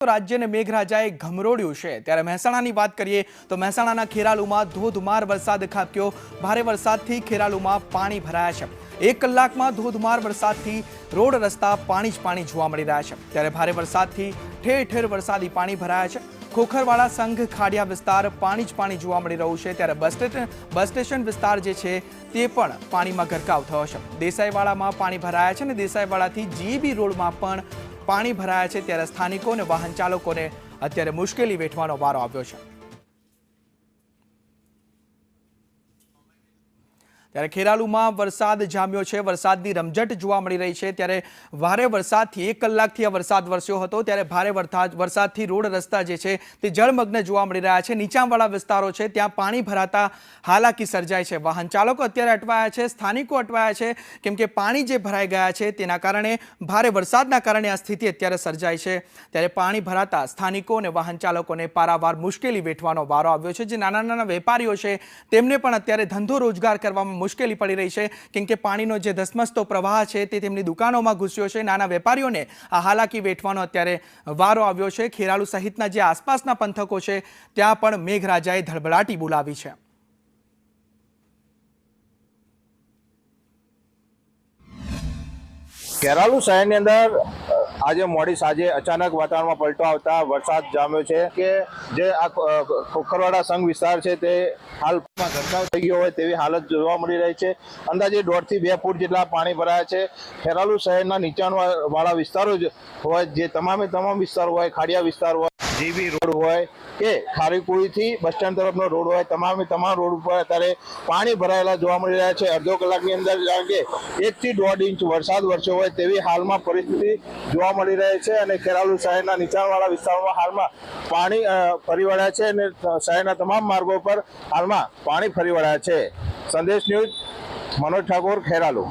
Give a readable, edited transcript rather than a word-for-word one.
રાજ્યને મેઘરાજાએ ગમરોડ્યું છે ત્યારે મહેસાણાની વાત કરીએ તો મહેસાણાના ખેરાલુમાં ધોધમાર વરસાદ ખાબક્યો। ભારે વરસાદથી ખેરાલુમાં પાણી ભરાયા છે। 1 કલાકમાં ધોધમાર વરસાદથી રોડ રસ્તા પાણી જ પાણી જોવા મળી રહ્યા છે। ત્યારે ભારે વરસાદથી ઠેર ઠેર વરસાદી પાણી ભરાયા છે। ખોખરવાડા સંઘ ખાડિયા વિસ્તાર પાણી જ પાણી જોવા મળી રહ્યું છે। ત્યારે બસ સ્ટેશન વિસ્તાર જે છે તે પણ પાણીમાં ગરકાવ થયો છે। દેસાઈવાડામાં પાણી ભરાયા છે અને દેસાઈવાડાથી જીબી રોડમાં પણ પાણી ભરાયા છે। ત્યારે સ્થાનિકો અને વાહન ચાલકોને અત્યારે મુશ્કેલી વેઠવાનો વારો આવ્યો છે। ત્યારે ખેરાલુમાં વરસાદ જામ્યો છે। વરસાદની રમઝટ જોવા મળી રહી છે। ત્યારે ભારે વરસાદથી 1 કલાકથી આ વરસાદ વરસ્યો હતો। ત્યારે ભારે વરસાદથી રોડ રસ્તા જે છે તે જળમગ્ન જોવા મળી રહ્યા છે। નીચાણવાળા વિસ્તારો છે ત્યાં પાણી ભરાતા હાલાકી સર્જાય છે। વાહન ચાલકો અત્યારે અટવાયા છે, સ્થાનિકો અટવાયા છે, કેમ કે પાણી જે ભરાઈ ગયા છે તેના કારણે ભારે વરસાદના કારણે આ સ્થિતિ અત્યારે સર્જાય છે। ત્યારે પાણી ભરાતા સ્થાનિકો અને વાહન ચાલકોને પારાવાર મુશ્કેલી વેઠવાનો વારો આવ્યો છે। જે નાના નાના વેપારીઓ છે તેમને પણ અત્યારે ધંધો રોજગાર કરવામાં મુશ્કેલી પડી રહી છે, કેમ કે પાણીનો જે ધસમસતો પ્રવાહ છે તે તેમની દુકાનોમાં ઘૂસ્યો છે। નાના વેપારીઓને આ હાલાકી વેઠવાનો અત્યારે વારો આવ્યો છે। ખેરાલુ સહિતના જે આસપાસના પંથકો છે ત્યાં પણ મેઘરાજાએ ધડબડાટી બોલાવી છે। ખેરાલુ શહેરની અંદર આજે મોડી સાંજે અચાનક વાતાવરણમાં પલટો આવતા વરસાદ જામ્યો છે કે જે આ ખોખરવાડા સંઘ વિસ્તાર છે તે હાલમાં ગરકાવ થઈ ગયો હોય તેવી હાલત જોવા મળી રહી છે। અંદાજે 1.5 થી 2 ફૂટ જેટલા પાણી ભરાયા છે। ખેરાલુ શહેરના નીચાણવાળા વિસ્તારો હોય, જે તમામ વિસ્તારો હોય, ખાડિયા વિસ્તાર હોય, જીબી રોડ હોય કે ખારીકુળીથી બસ સ્ટેન્ડ તરફનો રોડ હોય, તમામ રોડ ઉપર અત્યારે પાણી ભરાયેલા જોવા મળી રહ્યા છે। અડધો કલાકની અંદર જાણ કે 1 થી 1.5 ઇંચ વરસાદ વરસ્યો હોય તેવી હાલમાં પરિસ્થિતિ જોવા મળી રહી છે। અને ખેરાલુ શહેરના નીચાણવાળા વિસ્તારોમાં હાલમાં પાણી ફરી વળ્યા છે અને શહેરના તમામ માર્ગો પર હાલમાં પાણી ફરી વળ્યા છે। સંદેશ ન્યૂઝ, મનોજ ઠાકોર, ખેરાલુ।